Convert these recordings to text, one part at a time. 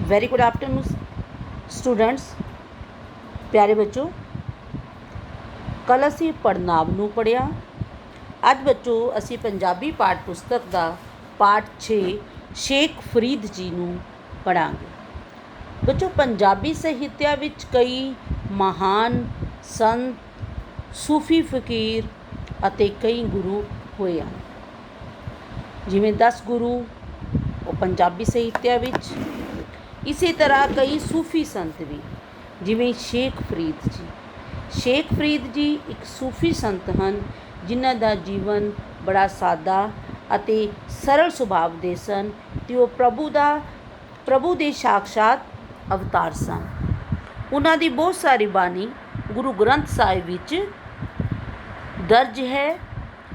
Very good afternoon students. प्यारे बच्चों, कल असी पढ़नाव नूं पढ़िया। अज बच्चों असी पंजाबी पाठ पुस्तक का पाठ 6 शेख फरीद जी नूं पढ़ांगे। बच्चों, पंजाबी साहित्य विच कई महान संत, सूफी फकीर अते कई गुरु होए हन। जिवें 10 गुरु ਉਹ पंजाबी साहित्य विच, इसी तरह कई सूफी संत भी, जिवें शेख फरीद जी। शेख फरीद जी एक सूफी संत हैं जिन्हां दा जीवन बड़ा सादा अते सरल सुभाव दे सन ते वो प्रभु दे साक्षात अवतार सन। उन्हां दी बहुत सारी बाणी गुरु ग्रंथ साहिब विच दर्ज है।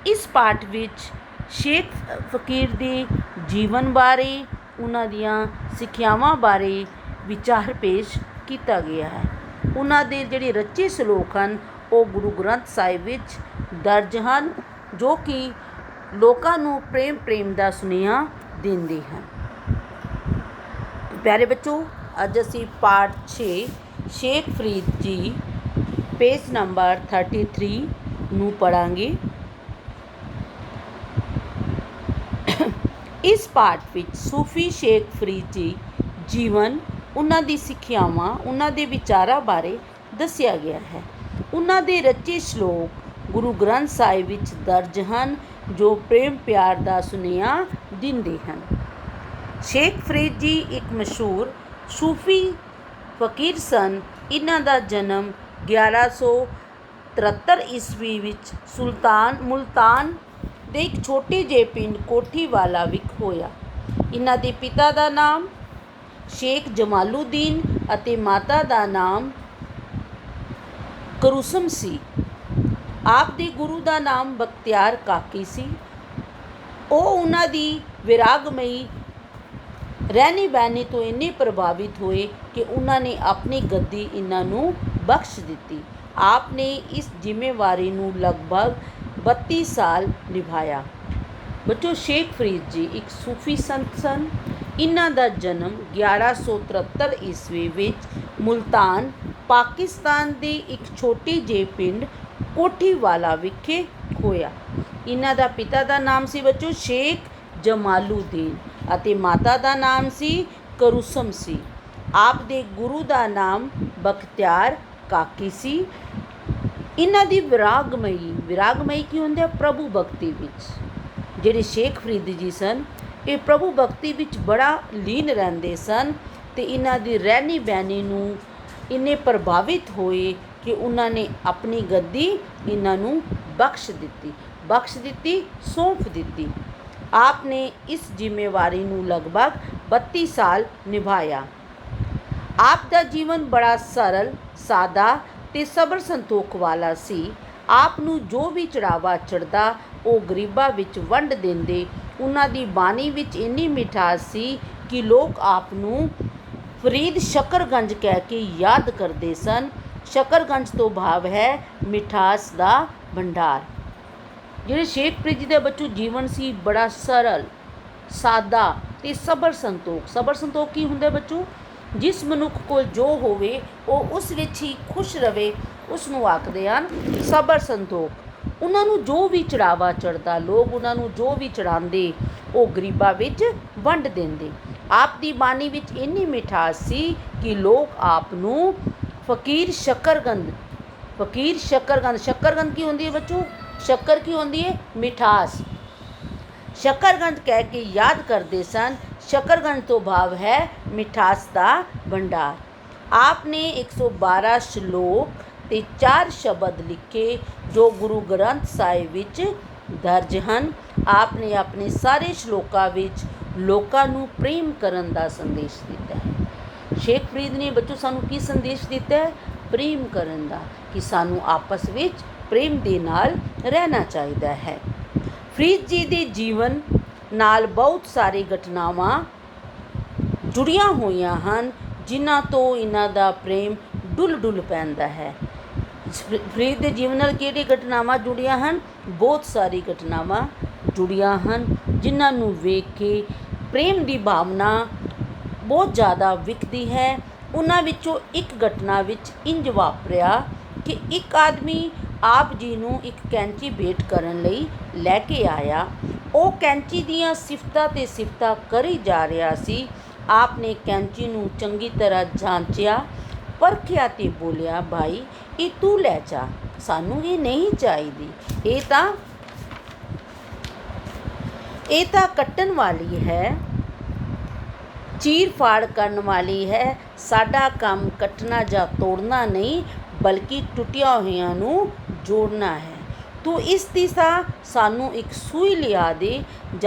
इस पाठ विच शेख फकीर दे जीवन बारे, उन्हां दियां सिੱਖਿਆਵਾਂ बारे विचार पेश किया गया है। उन्हां दे जिहड़े रचे सलोक हैं वो गुरु ग्रंथ साहिब विच दर्ज हैं, जो कि लोकां नूं प्रेम दा सुनेहा दिंदे हैं। प्यारे बच्चों, अज असी पाठ 6 शेख फरीद जी पेज नंबर 33 नूं पढ़ांगे। इस पाठ विच सूफी शेख फरीद जी जीवन, उन्हां दी सिੱਖਿਆਵਾਂ, उन्हां दे विचारां बारे दस्सिया गया है। उन्हां दे रचे श्लोक गुरु ग्रंथ साहिब विच दर्ज हैं, जो प्रेम प्यार दा सुनेहा दिंदे हैं। शेख फरीद जी एक मशहूर सूफी फकीर सन। इन्हां दा जन्म 1173 ईस्वी विच मुल्तान ਦੇ ਇੱਕ ਛੋਟੇ ਜਿਹੇ ਪਿੰਡ ਕੋਠੀਵਾਲਾ ਵਿਖ ਹੋਇਆ। ਇਹਨਾਂ ਦੇ ਪਿਤਾ ਦਾ ਨਾਮ ਸ਼ੇਖ ਜਮਾਲੂਦੀਨ ਅਤੇ ਮਾਤਾ ਦਾ ਨਾਮ ਕਰੂਸਮ ਸੀ। ਆਪ ਦੇ ਗੁਰੂ ਦਾ ਨਾਮ ਬਖਤਿਆਰ ਕਾਕੀ ਸੀ। ਉਹ ਉਹਨਾਂ ਦੀ ਵਿਰਾਗਮਈ ਰਹਿਣੀ ਬਹਿਣੀ ਤੋਂ ਇੰਨੇ ਪ੍ਰਭਾਵਿਤ ਹੋਏ ਕਿ ਉਹਨਾਂ ਨੇ ਆਪਣੀ ਗੱਦੀ ਇਹਨਾਂ ਨੂੰ ਬਖਸ਼ ਦਿੱਤੀ। ਆਪ ਨੇ ਇਸ ਜ਼ਿੰਮੇਵਾਰੀ ਨੂੰ ਲਗਭਗ 32 साल निभाया। बच्चों, शेख फरीद जी एक सूफी संत सन। इन्हां दा जन्म 1173 ईस्वी विच मुल्तान पाकिस्तान दे एक छोटे जे पिंड कोठीवाला विखे होया। इन्हां दा पिता दा नाम सी बच्चों शेख जमालूद्दीन अते माता दा नाम सी करूसम सी। आप दे गुरु दा नाम बख्तियार काकी सी। इन्हां दी विरागमई की हुंदी है प्रभु भगती विच। जिहड़े शेख फरीद जी सन ये प्रभु भगती विच बड़ा लीन रहिंदे सन ते इन्हां दी रहनी बहनी नूं इन्ने प्रभावित होए कि उन्हां ने अपनी गद्दी इन्हां नूं बख्श दित्ती, सौंप दित्ती। आपने इस जिम्मेवारी नूं लगभग 32 साल निभाया। आप दा जीवन बड़ा सरल, सादा ਤੇ ਸਬਰ ਸੰਤੋਖ ਵਾਲਾ ਸੀ। ਆਪ ਨੂੰ ਜੋ ਵੀ ਚੜਾਵਾ ਚੜਦਾ ਉਹ ਗਰੀਬਾਂ ਵਿੱਚ ਵੰਡ ਦਿੰਦੇ। ਉਹਨਾਂ ਦੀ ਬਾਣੀ ਵਿੱਚ ਇੰਨੀ ਮਿਠਾਸ ਸੀ ਕਿ ਲੋਕ ਆਪ ਨੂੰ ਫਰੀਦ ਸ਼ਕਰਗੰਜ ਕਹਿ ਕੇ ਯਾਦ ਕਰਦੇ ਸਨ। ਸ਼ਕਰਗੰਜ ਤੋਂ ਭਾਵ ਹੈ ਮਿਠਾਸ ਦਾ ਭੰਡਾਰ। ਜਿਹੜੇ ਸ਼ੇਖ ਫਰੀਦ ਜੀ ਦਾ ਬੱਚੋ ਜੀਵਨ ਸੀ ਬੜਾ ਸਰਲ, ਸਾਦਾ ਤੇ ਸਬਰ ਸੰਤੋਖ ਕੀ ਹੁੰਦਾ ਬੱਚੋ? जिस मनुख को जो होवे वो उस विच ही खुश रवे, उसनूं आखदे हन सबर संतोख। उन्हां नूं जो भी चढ़ावा चढ़दा, लोग उन्हां नूं जो भी चढ़ांदे वो गरीबां विच वंड दिंदे। आप दी बाणी विच इन्नी मिठास सी कि लोग आप नूं फकीर शकरगंद की होंदी है बच्चों? शक्कर की होंदी है? मिठास। शकरगंज कह के याद करते सन। शकरगंज तो भाव है मिठास का भंडार। आपने 112 श्लोक ते 4 शब्द लिखे जो गुरु ग्रंथ साहिब विच दर्ज हैं। आपने अपने सारे श्लोकां विच लोकां नूं प्रेम करन दा संदेश दिता है। शेख फरीद ने बच्चों सानू की संदेश दिता है? प्रेम करन दा, कि सानू आपस विच प्रेम दे नाल रहना चाहिदा है। फरीद जी दे जीवन नाल बहुत सारी घटनावां जुड़ियां होईयां हन, जिन्हां तो इन्हां दा प्रेम डुल पैंदा है। फरीद दे जीवन नाल किहड़ी घटनावां जुड़ियां हन? बहुत सारी घटनावां जुड़ियां हन, जिन्हां नूं वेख के प्रेम दी भावना ਬਹੁਤ ਜ਼ਿਆਦਾ ਵਿਕਦੀ ਹੈ। ਉਹਨਾਂ ਵਿੱਚੋਂ ਇੱਕ ਘਟਨਾ ਵਿੱਚ ਇੰਜ ਵਾਪਰਿਆ ਕਿ ਇੱਕ ਆਦਮੀ ਆਪ ਜੀ ਨੂੰ ਇੱਕ ਕੈਂਚੀ ਭੇਟ ਕਰਨ ਲਈ ਲੈ ਕੇ ਆਇਆ। ਉਹ ਕੈਂਚੀ ਦੀਆਂ ਸਿਫਤਾਂ ਤੇ ਸਿਫਤਾਂ ਕਰੀ ਜਾ ਰਿਹਾ ਸੀ। ਆਪ ਨੇ ਕੈਂਚੀ ਨੂੰ ਚੰਗੀ ਤਰ੍ਹਾਂ ਜਾਂਚਿਆ, ਪਰਖਿਆ ਤੇ ਬੋਲਿਆ, ਭਾਈ ਇਹ ਤੂੰ ਲੈ ਜਾ, ਸਾਨੂੰ ਇਹ ਨਹੀਂ ਚਾਹੀਦੀ। ਇਹ ਤਾਂ ਕੱਟਣ ਵਾਲੀ ਹੈ, ਚੀਰ ਫਾੜ ਕਰਨ ਵਾਲੀ ਹੈ। ਸਾਡਾ ਕੰਮ ਕੱਟਣਾ ਜਾਂ ਤੋੜਨਾ ਨਹੀਂ, ਬਲਕਿ ਟੁੱਟੀਆਂ ਹੋਈਆਂ ਨੂੰ ਜੋੜਨਾ ਹੈ। ਤੂੰ ਇਸ ਦੀ ਥਾਂ ਸਾਨੂੰ ਇੱਕ ਸੂਈ ਲਿਆ ਦੇ,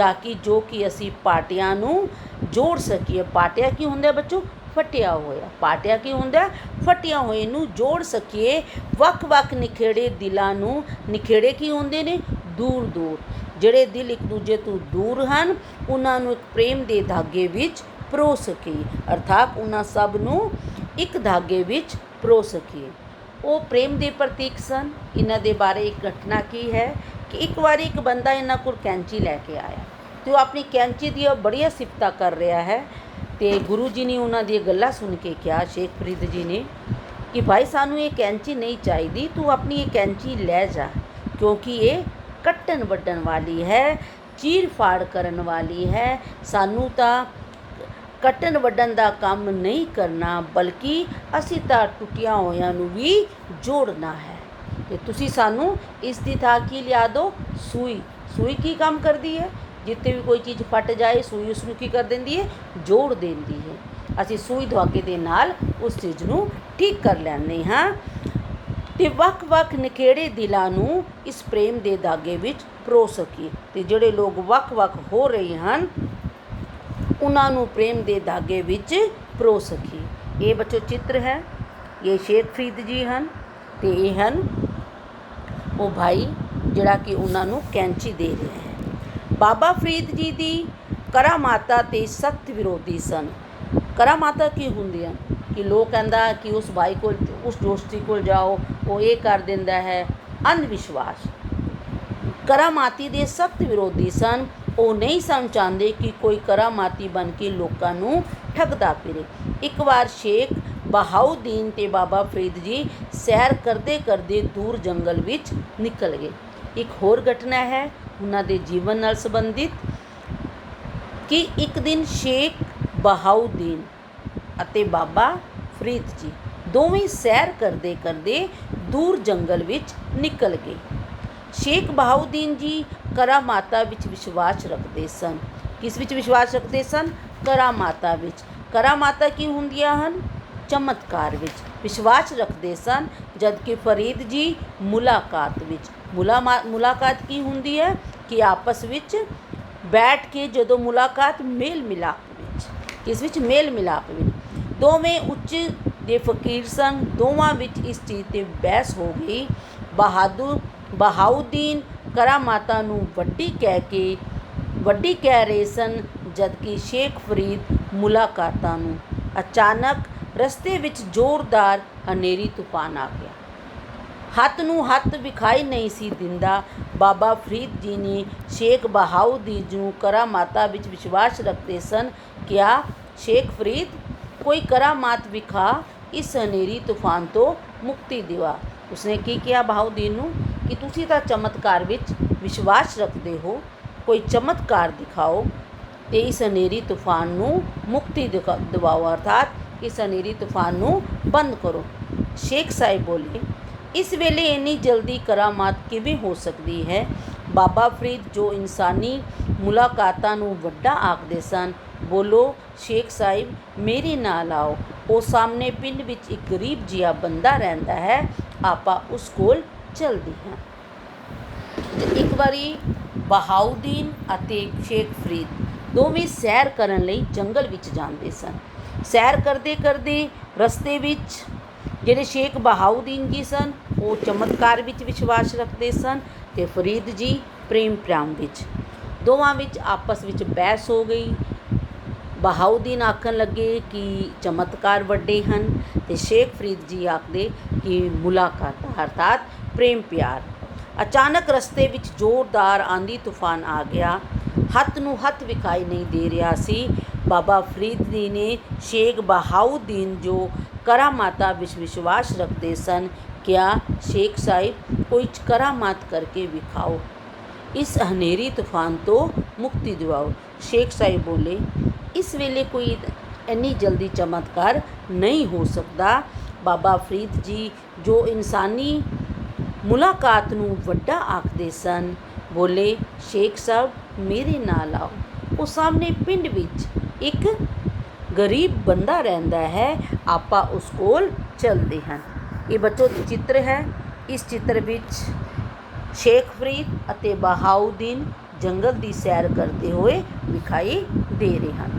ਜੋ ਕਿ ਅਸੀਂ ਪਾਟਿਆਂ ਨੂੰ ਜੋੜ ਸਕੀਏ। ਪਾਟਿਆ ਕੀ ਹੁੰਦਾ ਬੱਚੋ? ਫਟਿਆ ਹੋਇਆ। ਪਾਟਿਆ ਕੀ ਹੁੰਦਾ? ਫਟਿਆ ਹੋਏ ਨੂੰ ਜੋੜ ਸਕੀਏ। ਵੱਖ ਵੱਖ ਨਿਖੇੜੇ ਦਿਲਾਂ ਨੂੰ, ਨਿਖੇੜੇ ਕੀ ਹੁੰਦੇ ਨੇ? ਦੂਰ ਦੂਰ, ਜਿਹੜੇ ਦਿਲ ਇੱਕ ਦੂਜੇ ਤੋਂ ਦੂਰ ਹਨ, ਉਹਨਾਂ ਨੂੰ ਇੱਕ ਪ੍ਰੇਮ ਦੇ ਧਾਗੇ ਵਿੱਚ ਪਰੋ ਸਕੀਏ, ਅਰਥਾਤ ਉਹਨਾਂ ਸਭ ਨੂੰ ਇੱਕ ਧਾਗੇ ਵਿੱਚ ਪਰੋ ਸਕੀਏ। ਉਹ ਪ੍ਰੇਮ ਦੇ ਪ੍ਰਤੀਕ ਸਨ। ਇਹਨਾਂ ਦੇ ਬਾਰੇ ਇੱਕ ਘਟਨਾ ਕੀ ਹੈ ਕਿ ਇੱਕ ਵਾਰੀ ਇੱਕ ਬੰਦਾ ਇਹਨਾਂ ਕੋਲ ਕੈਂਚੀ ਲੈ ਕੇ ਆਇਆ ਅਤੇ ਉਹ ਆਪਣੀ ਕੈਂਚੀ ਦੀਆਂ ਬੜੀਆਂ ਸਿਫਤਾਂ ਕਰ ਰਿਹਾ ਹੈ। ਅਤੇ ਗੁਰੂ ਜੀ ਨੇ ਉਹਨਾਂ ਦੀਆਂ ਗੱਲਾਂ ਸੁਣ ਕੇ ਕਿਹਾ, ਸ਼ੇਖ ਫਰੀਦ ਜੀ ਨੇ, ਕਿ ਭਾਈ ਸਾਨੂੰ ਇਹ ਕੈਂਚੀ ਨਹੀਂ ਚਾਹੀਦੀ, ਤੂੰ ਆਪਣੀ ਇਹ ਕੈਂਚੀ ਲੈ ਜਾ, ਕਿਉਂਕਿ ਇਹ ਕੱਟਣ ਵੱਢਣ ਵਾਲੀ ਹੈ, ਚੀਰ ਫਾੜ ਕਰਨ ਵਾਲੀ ਹੈ। ਸਾਨੂੰ ਤਾਂ ਕੱਟਣ ਵੱਢਣ ਦਾ ਕੰਮ ਨਹੀਂ ਕਰਨਾ, ਬਲਕਿ ਅਸੀਂ ਤਾਂ ਟੁੱਟੀਆਂ ਹੋਇਆਂ ਨੂੰ ਵੀ ਜੋੜਨਾ ਹੈ। ਅਤੇ ਤੁਸੀਂ ਸਾਨੂੰ ਇਸ ਦੀ ਥਾਂ ਕੀ ਲਿਆ ਦਿਓ? ਸੂਈ। ਸੂਈ ਕੀ ਕੰਮ ਕਰਦੀ ਹੈ? ਜਿੱਥੇ ਵੀ ਕੋਈ ਚੀਜ਼ ਫਟ ਜਾਏ, ਸੂਈ ਉਸਨੂੰ ਕੀ ਕਰ ਦਿੰਦੀ ਹੈ? ਜੋੜ ਦਿੰਦੀ ਹੈ। ਅਸੀਂ ਸੂਈ ਧਾਗੇ ਦੇ ਨਾਲ ਉਸ ਚੀਜ਼ ਨੂੰ ਠੀਕ ਕਰ ਲੈਂਦੇ ਹਾਂ। ਅਤੇ ਵੱਖ ਵੱਖ ਨਿਖੇੜੇ ਦਿਲਾਂ ਨੂੰ ਇਸ ਪ੍ਰੇਮ ਦੇ ਧਾਗੇ ਵਿੱਚ ਪਰੋ ਸਕੀਏ। ਅਤੇ ਜਿਹੜੇ ਲੋਕ ਵੱਖ ਵੱਖ ਹੋ ਰਹੇ ਹਨ, ਉਹਨਾਂ ਨੂੰ ਪ੍ਰੇਮ ਦੇ ਧਾਗੇ ਵਿੱਚ ਪਰੋ ਸਕੀਏ। ਇਹ ਬੱਚੋ ਚਿੱਤਰ ਹੈ, ਇਹ ਸ਼ੇਖ ਫਰੀਦ ਜੀ ਹਨ ਅਤੇ ਇਹ ਹਨ ਉਹ ਭਾਈ ਜਿਹੜਾ ਕਿ ਉਹਨਾਂ ਨੂੰ ਕੈਂਚੀ ਦੇ ਰਿਹਾ ਹੈ। ਬਾਬਾ ਫਰੀਦ ਜੀ ਦੀ ਕਰਾਮਾਤਾਂ 'ਤੇ ਸਖਤ ਵਿਰੋਧੀ ਸਨ। ਕਰਾਮਾਤਾਂ ਕੀ ਹੁੰਦੀਆਂ ਕਿ ਲੋਕ ਕਹਿੰਦਾ ਕਿ ਉਸ ਭਾਈ ਕੋਲ, ਉਸ ਦੋਸਤੀ ਕੋਲ ਜਾਓ, ਉਹ ਇਹ ਕਰ ਦਿੰਦਾ ਹੈ। ਅੰਧ ਵਿਸ਼ਵਾਸ। ਕਰਾਮਾਤੀ ਦੇ ਸਖਤ ਵਿਰੋਧੀ ਸਨ। ਉਹ ਨਹੀਂ ਸਨ ਚਾਹੁੰਦੇ ਕਿ ਕੋਈ ਕਰਾਮਾਤੀ ਬਣ ਕੇ ਲੋਕਾਂ ਨੂੰ ਠੱਗਦਾ ਫਿਰੇ। ਇੱਕ ਵਾਰ ਸ਼ੇਖ ਬਹਾਉਦੀਨ ਤੇ ਬਾਬਾ ਫਰੀਦ ਜੀ ਸੈਰ ਕਰਦੇ ਕਰਦੇ ਦੂਰ ਜੰਗਲ ਵਿੱਚ ਨਿਕਲ ਗਏ। ਇੱਕ ਹੋਰ ਘਟਨਾ ਹੈ ਉਹਨਾਂ ਦੇ ਜੀਵਨ ਨਾਲ ਸੰਬੰਧਿਤ ਕਿ ਇੱਕ ਦਿਨ ਸ਼ੇਖ ਬਹਾਉਦੀਨ ਅਤੇ ਬਾਬਾ ਫਰੀਦ ਜੀ ਦੋਵੇਂ ਸੈਰ ਕਰਦੇ ਕਰਦੇ ਦੂਰ ਜੰਗਲ ਵਿੱਚ ਨਿਕਲ ਗਏ। ਸ਼ੇਖ ਬਹਾਉਦੀਨ ਜੀ ਕਰਾਮਾਤਾਂ ਵਿੱਚ ਵਿਸ਼ਵਾਸ ਰੱਖਦੇ ਸਨ। ਕਿਸ ਵਿੱਚ ਵਿਸ਼ਵਾਸ ਰੱਖਦੇ ਸਨ? ਕਰਾਮਾਤਾਂ ਵਿੱਚ। ਕਰਾਮਾਤਾਂ ਕੀ ਹੁੰਦੀਆਂ ਹਨ? ਚਮਤਕਾਰ ਵਿੱਚ ਵਿਸ਼ਵਾਸ ਰੱਖਦੇ ਸਨ। ਜਦਕਿ ਫਰੀਦ ਜੀ ਮੁਲਾਕਾਤ ਵਿੱਚ। ਮੁਲਾਕਾਤ ਕੀ ਹੁੰਦੀ ਹੈ ਕਿ ਆਪਸ ਵਿੱਚ ਬੈਠ ਕੇ ਜਦੋਂ ਮੁਲਾਕਾਤ ਮੇਲ ਮਿਲਾਪ ਵਿੱਚ, ਕਿਸ ਵਿੱਚ? ਮੇਲ ਮਿਲਾਪ ਵਿੱਚ। ਦੋਵੇਂ ਉੱਚ ਦੇ ਫਕੀਰ ਸਨ। ਦੋਵਾਂ ਵਿੱਚ ਇਸ ਚੀਜ਼ 'ਤੇ ਬਹਿਸ ਹੋ ਗਈ। ਬਹਾਉਦੀਨ ਕਰਾਮਾਤਾਂ ਨੂੰ ਵੱਡੀ ਕਹਿ ਰਹੇ ਸਨ, ਜਦਕਿ ਸ਼ੇਖ ਫਰੀਦ ਮੁਲਾਕਾਤਾਂ ਨੂੰ। ਅਚਾਨਕ ਰਸਤੇ ਵਿੱਚ ਜ਼ੋਰਦਾਰ ਹਨੇਰੀ ਤੂਫਾਨ ਆ ਗਿਆ। ਹੱਥ ਨੂੰ ਹੱਥ ਵਿਖਾਈ ਨਹੀਂ ਸੀ ਦਿੰਦਾ। ਬਾਬਾ ਫਰੀਦ ਜੀ ਨੇ ਸ਼ੇਖ ਬਹਾਉਦੀਨ ਨੂੰ ਕਰਾਮਾਤਾਂ ਵਿੱਚ ਵਿਸ਼ਵਾਸ ਰੱਖਦੇ ਸਨ ਕਿਹਾ, ਸ਼ੇਖ ਫਰੀਦ ਕੋਈ ਕਰਾਮਾਤ ਵਿਖਾ, ਇਸ ਹਨੇਰੀ ਤੂਫਾਨ ਤੋਂ ਮੁਕਤੀ ਦਿਵਾ। ਉਸਨੇ ਕੀ ਕਿਹਾ ਬਹਾਉਦੀਨ ਨੂੰ ਕਿ ਤੁਸੀਂ ਤਾਂ ਚਮਤਕਾਰ ਵਿੱਚ ਵਿਸ਼ਵਾਸ ਰੱਖਦੇ ਹੋ, ਕੋਈ ਚਮਤਕਾਰ ਦਿਖਾਓ ਅਤੇ ਇਸ ਹਨੇਰੀ ਤੂਫਾਨ ਨੂੰ ਮੁਕਤੀ ਦਿਵਾਓ, ਅਰਥਾਤ ਇਸ ਹਨੇਰੀ ਤੂਫਾਨ ਨੂੰ ਬੰਦ ਕਰੋ। ਸ਼ੇਖ ਸਾਹਿਬ ਬੋਲੇ, ਇਸ ਵੇਲੇ ਇੰਨੀ ਜਲਦੀ ਕਰਾਮਾਤ ਕਿਵੇਂ ਹੋ ਸਕਦੀ ਹੈ? ਬਾਬਾ ਫਰੀਦ ਜੋ ਇਨਸਾਨੀ ਮੁਲਾਕਾਤਾਂ ਨੂੰ ਵੱਡਾ ਆਖਦੇ ਸਨ, ਬੋਲੋ ਸ਼ੇਖ ਸਾਹਿਬ ਮੇਰੇ ਨਾਲ ਆਓ। ਉਹ ਸਾਹਮਣੇ ਪਿੰਡ ਵਿੱਚ ਇੱਕ ਗਰੀਬ ਜਿਹਾ ਬੰਦਾ ਰਹਿੰਦਾ ਹੈ, ਆਪਾਂ ਉਸ ਕੋਲ ਚਲਦੇ ਹਾਂ। ਇੱਕ ਵਾਰੀ ਬਹਾਉਦੀਨ ਅਤੇ ਸ਼ੇਖ ਫਰੀਦ ਦੋਵੇਂ ਸੈਰ ਕਰਨ ਲਈ ਜੰਗਲ ਵਿੱਚ ਜਾਂਦੇ ਸਨ। ਸੈਰ ਕਰਦੇ ਕਰਦੇ ਰਸਤੇ ਵਿੱਚ ਜਿਹੜੇ ਸ਼ੇਖ ਬਹਾਉਦੀਨ ਜੀ ਸਨ, ਉਹ ਚਮਤਕਾਰ ਵਿੱਚ ਵਿਸ਼ਵਾਸ ਰੱਖਦੇ ਸਨ ਅਤੇ ਫਰੀਦ ਜੀ ਪ੍ਰੇਮ ਵਿੱਚ। ਦੋਵਾਂ ਵਿੱਚ ਆਪਸ ਵਿੱਚ ਬਹਿਸ ਹੋ ਗਈ। ਬਹਾਉਦੀਨ ਆਖਣ ਲੱਗੇ ਕਿ ਚਮਤਕਾਰ ਵੱਡੇ ਹਨ ਅਤੇ ਸ਼ੇਖ ਫਰੀਦ ਜੀ ਆਖਦੇ ਕਿ ਮੁਲਾਕਾਤ ਅਰਥਾਤ ਪ੍ਰੇਮ ਪਿਆਰ। ਅਚਾਨਕ ਰਸਤੇ ਵਿੱਚ ਜ਼ੋਰਦਾਰ ਆਂਧੀ ਤੂਫਾਨ ਆ ਗਿਆ। ਹੱਥ ਨੂੰ ਹੱਥ ਵਿਖਾਈ ਨਹੀਂ ਦੇ ਰਿਹਾ ਸੀ। ਬਾਬਾ ਫਰੀਦ ਜੀ ਨੇ ਸ਼ੇਖ ਬਹਾਉਦੀਨ ਜੋ ਕਰਾਮਾਤਾਂ ਵਿੱਚ ਵਿਸ਼ਵਾਸ ਰੱਖਦੇ ਸਨ ਕਿਹਾ, ਸ਼ੇਖ ਸਾਹਿਬ ਕੋਈ ਕਰਾਮਾਤ ਕਰਕੇ ਵਿਖਾਓ, ਇਸ ਹਨੇਰੀ ਤੂਫਾਨ ਤੋਂ ਮੁਕਤੀ ਦਿਵਾਓ। ਸ਼ੇਖ ਸਾਹਿਬ ਬੋਲੇ, ਇਸ ਵੇਲੇ ਕੋਈ ਇੰਨੀ ਜਲਦੀ ਚਮਤਕਾਰ ਨਹੀਂ ਹੋ ਸਕਦਾ। ਬਾਬਾ ਫਰੀਦ ਜੀ ਜੋ ਇਨਸਾਨੀ ਮੁਲਾਕਾਤ ਨੂੰ ਵੱਡਾ ਆਖਦੇ ਸਨ ਬੋਲੇ, ਸ਼ੇਖ ਸਾਹਿਬ ਮੇਰੇ ਨਾਲ ਆਓ। ਉਹ ਸਾਹਮਣੇ ਪਿੰਡ ਵਿੱਚ ਇੱਕ ਗਰੀਬ ਬੰਦਾ ਰਹਿੰਦਾ ਹੈ, ਆਪਾਂ ਉਸ ਕੋਲ ਚੱਲਦੇ ਹਨ। ਇਹ ਬੱਚੋ ਚਿੱਤਰ ਹੈ। ਇਸ ਚਿੱਤਰ ਵਿੱਚ ਸ਼ੇਖ ਫਰੀਦ ਅਤੇ ਬਹਾਉਦੀਨ ਜੰਗਲ ਦੀ ਸੈਰ ਕਰਦੇ ਹੋਏ ਵਿਖਾਈ ਦੇ ਰਹੇ ਹਨ।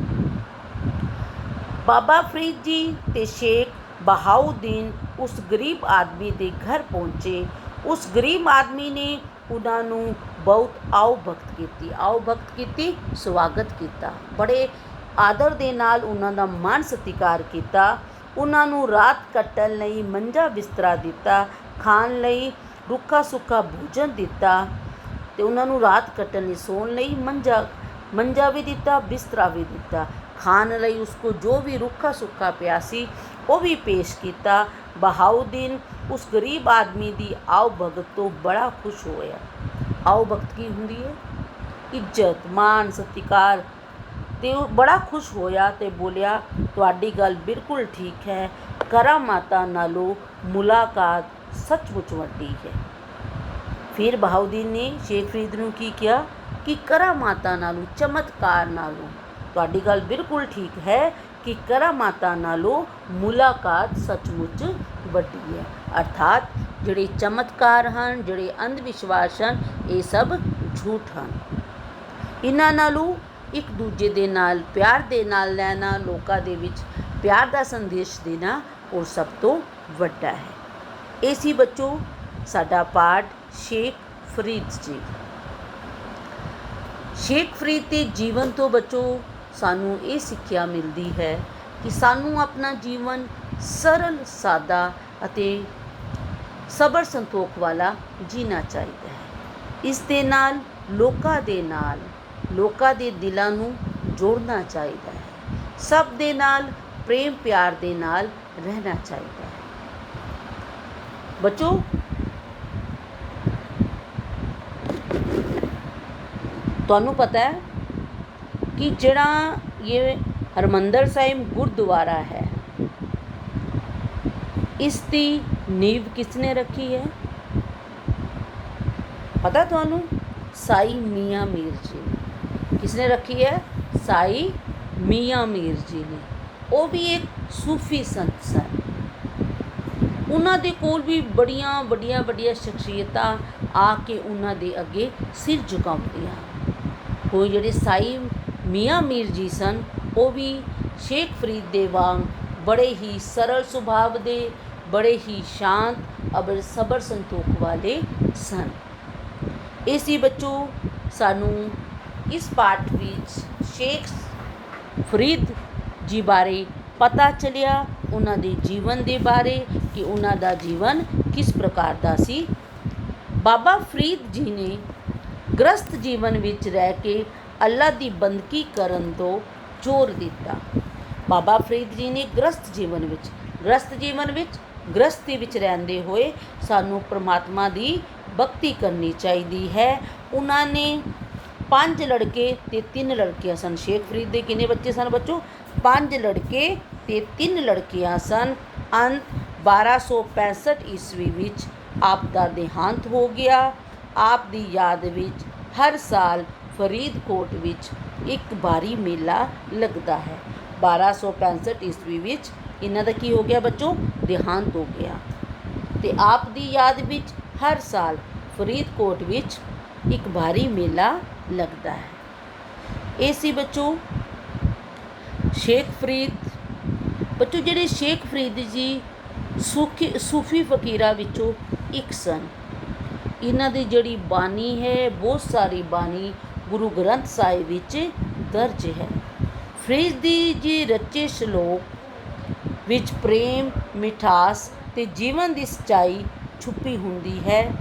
ਬਾਬਾ ਫਰੀਦ ਜੀ ਤੇ ਸ਼ੇਖ ਬਹਾਉਦੀਨ ਉਸ ਗਰੀਬ ਆਦਮੀ ਦੇ ਘਰ ਪਹੁੰਚੇ। ਉਸ ਗਰੀਬ ਆਦਮੀ ਨੇ ਉਹਨਾਂ ਨੂੰ ਬਹੁਤ ਆਓ ਭਗਤ ਕੀਤੀ, ਸਵਾਗਤ ਕੀਤਾ। ਬੜੇ ਆਦਰ ਦੇ ਨਾਲ ਉਹਨਾਂ ਦਾ ਮਾਣ ਸਤਿਕਾਰ ਕੀਤਾ। ਉਹਨਾਂ ਨੂੰ ਰਾਤ ਕੱਟਣ ਲਈ ਮੰਜਾ ਬਿਸਤਰਾ ਦਿੱਤਾ, ਖਾਣ ਲਈ ਰੁੱਖਾ ਸੁੱਕਾ ਭੋਜਨ ਦਿੱਤਾ ਅਤੇ ਉਹਨਾਂ ਨੂੰ ਰਾਤ ਕੱਟਣ ਲਈ ਸੌਣ ਲਈ ਮੰਜਾ ਵੀ ਦਿੱਤਾ, ਬਿਸਤਰਾ ਵੀ ਦਿੱਤਾ। ਖਾਣ ਲਈ ਉਸਕੋ ਜੋ ਵੀ ਰੁੱਖਾ ਸੁੱਕਾ ਪਿਆ ਸੀ ਉਹ ਵੀ ਪੇਸ਼ ਕੀਤਾ। ਬਹਾਉਦੀਨ ਉਸ ਗਰੀਬ ਆਦਮੀ ਦੀ ਆਓ ਭਗਤ ਤੋਂ ਬੜਾ ਖੁਸ਼ ਹੋਇਆ। ਆਓ ਭਗਤ ਕੀ ਹੁੰਦੀ ਹੈ? ਇੱਜ਼ਤ, ਮਾਣ, ਸਤਿਕਾਰ। ਅਤੇ ਉਹ ਬੜਾ ਖੁਸ਼ ਹੋਇਆ ਅਤੇ ਬੋਲਿਆ, ਤੁਹਾਡੀ ਗੱਲ ਬਿਲਕੁਲ ਠੀਕ ਹੈ, ਕਰਾਮਾਤਾਂ ਨਾਲੋਂ ਮੁਲਾਕਾਤ ਸੱਚਮੁੱਚ ਵੱਡੀ ਹੈ। ਫਿਰ ਬਹਾਉਦੀਨ ਨੇ ਸ਼ੇਖ ਫਰੀਦ ਨੂੰ ਕੀ ਕਿਹਾ ਕਿ ਕਰਾਮਾਤਾਂ ਨਾਲੋਂ, ਚਮਤਕਾਰ ਨਾਲੋਂ, ਤੁਹਾਡੀ ਗੱਲ ਬਿਲਕੁਲ ਠੀਕ ਹੈ ਕਿ ਕਰਾਮਾਤਾਂ ਨਾਲੋਂ ਮੁਲਾਕਾਤ ਸੱਚਮੁੱਚ ਵੱਡੀ ਹੈ। ਅਰਥਾਤ ਜਿਹੜੇ ਚਮਤਕਾਰ ਹਨ, ਜਿਹੜੇ ਅੰਧ ਵਿਸ਼ਵਾਸ ਹਨ, ਇਹ ਸਭ ਝੂਠ ਹਨ। ਇਹਨਾਂ ਨਾਲੋਂ ਇੱਕ ਦੂਜੇ ਦੇ ਨਾਲ ਪਿਆਰ ਦੇ ਨਾਲ ਲੈਣਾ, ਲੋਕਾਂ ਦੇ ਵਿੱਚ ਪਿਆਰ ਦਾ ਸੰਦੇਸ਼ ਦੇਣਾ, ਉਹ ਸਭ ਤੋਂ ਵੱਡਾ ਹੈ। ਇਹ ਸੀ ਬੱਚੋ ਸਾਡਾ ਪਾਠ ਸ਼ੇਖ ਫਰੀਦ ਜੀ। ਸ਼ੇਖ ਫਰੀਦ ਦੇ ਜੀਵਨ ਤੋਂ ਬੱਚੋ ਸਾਨੂੰ ਇਹ ਸਿੱਖਿਆ ਮਿਲਦੀ ਹੈ ਕਿ ਸਾਨੂੰ ਆਪਣਾ ਜੀਵਨ ਸਰਲ, ਸਾਦਾ ਅਤੇ ਸਬਰ ਸੰਤੋਖ ਵਾਲਾ ਜੀਣਾ ਚਾਹੀਦਾ ਹੈ। ਇਸ ਦੇ ਨਾਲ ਲੋਕਾਂ ਦੇ ਦਿਲਾਂ ਨੂੰ ਜੋੜਨਾ ਚਾਹੀਦਾ ਹੈ। ਸਭ ਦੇ ਨਾਲ ਪ੍ਰੇਮ ਪਿਆਰ ਦੇ ਨਾਲ ਰਹਿਣਾ ਚਾਹੀਦਾ ਹੈ। ਬੱਚੋ ਤੁਹਾਨੂੰ ਪਤਾ ਹੈ ਕਿ ਜਿਹੜਾ ਇਹ ਹਰਿਮੰਦਰ ਸਾਹਿਬ ਗੁਰਦੁਆਰਾ ਹੈ, ਇਸ ਦੀ ਨੀਂਹ ਕਿਸਨੇ ਰੱਖੀ ਹੈ? ਪਤਾ ਤੁਹਾਨੂੰ? ਸਾਈ ਮੀਆਂ ਮੀਰ ਜੀ ਨੇ। ਕਿਸਨੇ ਰੱਖੀ ਹੈ? ਸਾਈ ਮੀਆਂ ਮੀਰ ਜੀ ਨੇ। ਉਹ ਵੀ ਇੱਕ ਸੂਫੀ ਸੰਤ ਸਨ। ਉਹਨਾਂ ਦੇ ਕੋਲ ਵੀ ਬੜੀਆਂ ਵੱਡੀਆਂ ਸ਼ਖਸੀਅਤਾਂ ਆ ਕੇ ਉਹਨਾਂ ਦੇ ਅੱਗੇ ਸਿਰ ਝੁਕਾਉਂਦੀਆਂ। ਕੋਈ ਜਿਹੜੇ ਸਾਈ ਮੀਆਂ ਮੀਰ ਜੀ ਸਨ, ਉਹ ਵੀ ਸ਼ੇਖ ਫਰੀਦ ਦੇ ਵਾਂਗ ਬੜੇ ਹੀ ਸਰਲ ਸੁਭਾਅ ਦੇ, ਬੜੇ ਹੀ ਸ਼ਾਂਤ ਅਬਰ ਸਬਰ ਸੰਤੋਖ ਵਾਲੇ ਸਨ। ਇਹ ਸੀ ਬੱਚੋ ਸਾਨੂੰ ਇਸ ਪਾਠ ਵਿੱਚ ਸ਼ੇਖ ਫਰੀਦ ਜੀ ਬਾਰੇ ਪਤਾ ਚੱਲਿਆ, ਉਹਨਾਂ ਦੇ ਜੀਵਨ ਦੇ ਬਾਰੇ ਕਿ ਉਹਨਾਂ ਦਾ ਜੀਵਨ ਕਿਸ ਪ੍ਰਕਾਰ ਦਾ ਸੀ। ਬਾਬਾ ਫਰੀਦ ਜੀ ਨੇ ਗ੍ਰਸਤ ਜੀਵਨ ਵਿੱਚ ਰਹਿ ਕੇ ਅੱਲਾ ਦੀ ਬੰਦਗੀ ਕਰਨ ਤੋਂ ਜ਼ੋਰ ਦਿੱਤਾ। ਬਾਬਾ ਫਰੀਦ ਜੀ ਨੇ ਗ੍ਰਸਤ ਜੀਵਨ ਵਿੱਚ ਗ੍ਰਸਤੀ ਵਿੱਚ ਰਹਿੰਦੇ ਹੋਏ ਸਾਨੂੰ ਪਰਮਾਤਮਾ ਦੀ ਭਗਤੀ ਕਰਨੀ ਚਾਹੀਦੀ ਹੈ। ਉਹਨਾਂ ਨੇ 5 ਲੜਕੇ ਅਤੇ 3 ਲੜਕੀਆਂ ਸਨ। ਸ਼ੇਖ ਫਰੀਦ ਦੇ ਕਿੰਨੇ ਬੱਚੇ ਸਨ ਬੱਚੋ? 5 ਲੜਕੇ ਅਤੇ 3 ਲੜਕੀਆਂ ਸਨ। ਅੰਤ 1265 ਈਸਵੀ ਵਿੱਚ ਆਪ ਦਾ ਦੇਹਾਂਤ ਹੋ ਗਿਆ। ਆਪ ਦੀ ਯਾਦ ਵਿੱਚ ਹਰ ਸਾਲ ਫਰੀਦਕੋਟ ਵਿੱਚ ਇੱਕ ਭਾਰੀ ਮੇਲਾ ਲੱਗਦਾ ਹੈ। 1265 ਈਸਵੀ ਵਿੱਚ ਇਹਨਾਂ ਦਾ ਕੀ ਹੋ ਗਿਆ ਬੱਚੋ? ਦੇਹਾਂਤ ਹੋ ਗਿਆ। ਅਤੇ ਆਪ ਦੀ ਯਾਦ ਵਿੱਚ ਹਰ ਸਾਲ ਫਰੀਦਕੋਟ ਵਿੱਚ ਇੱਕ ਭਾਰੀ ਮੇਲਾ ਲੱਗਦਾ ਹੈ। ਇਹ ਸੀ ਬੱਚੋ ਸ਼ੇਖ ਫਰੀਦ। ਬੱਚੋ ਜਿਹੜੇ ਸ਼ੇਖ ਫਰੀਦ ਜੀ ਸੂਫੀ ਫਕੀਰਾਂ ਵਿੱਚੋਂ ਇੱਕ ਸਨ। ਇਹਨਾਂ ਦੀ ਜਿਹੜੀ ਬਾਣੀ ਹੈ, ਬਹੁਤ ਸਾਰੀ ਬਾਣੀ ਗੁਰੂ ਗ੍ਰੰਥ ਸਾਹਿਬ ਵਿੱਚ ਦਰਜ ਹੈ। ਫਰੀਦ ਜੀ ਰਚੇ ਸ਼ਲੋਕ ਵਿੱਚ ਪ੍ਰੇਮ, ਮਿਠਾਸ ਅਤੇ ਜੀਵਨ ਦੀ ਸੱਚਾਈ ਛੁਪੀ ਹੁੰਦੀ ਹੈ।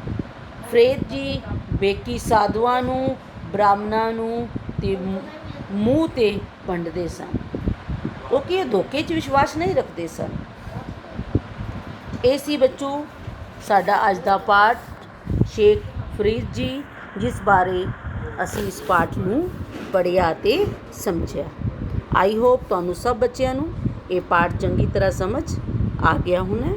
ਫਰੀਦ ਜੀ ਬੇਕੀ ਸਾਧੂਆਂ ਨੂੰ, ਬ੍ਰਾਹਮਣਾਂ ਨੂੰ ਅਤੇ ਮੂੰਹ 'ਤੇ ਵੰਡਦੇ ਸਨ, ਕਿਉਂਕਿ ਇਹ ਧੋਖੇ 'ਚ ਵਿਸ਼ਵਾਸ ਨਹੀਂ ਰੱਖਦੇ ਸਨ। ਇਹ ਸੀ ਬੱਚੋ ਸਾਡਾ ਅੱਜ ਦਾ ਪਾਠ ਸ਼ੇਖ ਫਰੀਦ ਜੀ, ਜਿਸ ਬਾਰੇ ਅਸੀਂ ਇਸ ਪਾਠ ਨੂੰ ਪੜ੍ਹਿਆ ਅਤੇ ਸਮਝਿਆ। ਆਈ ਹੋਪ ਤੁਹਾਨੂੰ ਸਭ ਬੱਚਿਆਂ ਨੂੰ ਇਹ ਪਾਠ ਚੰਗੀ ਤਰ੍ਹਾਂ ਸਮਝ ਆ ਗਿਆ ਹੋਣਾ।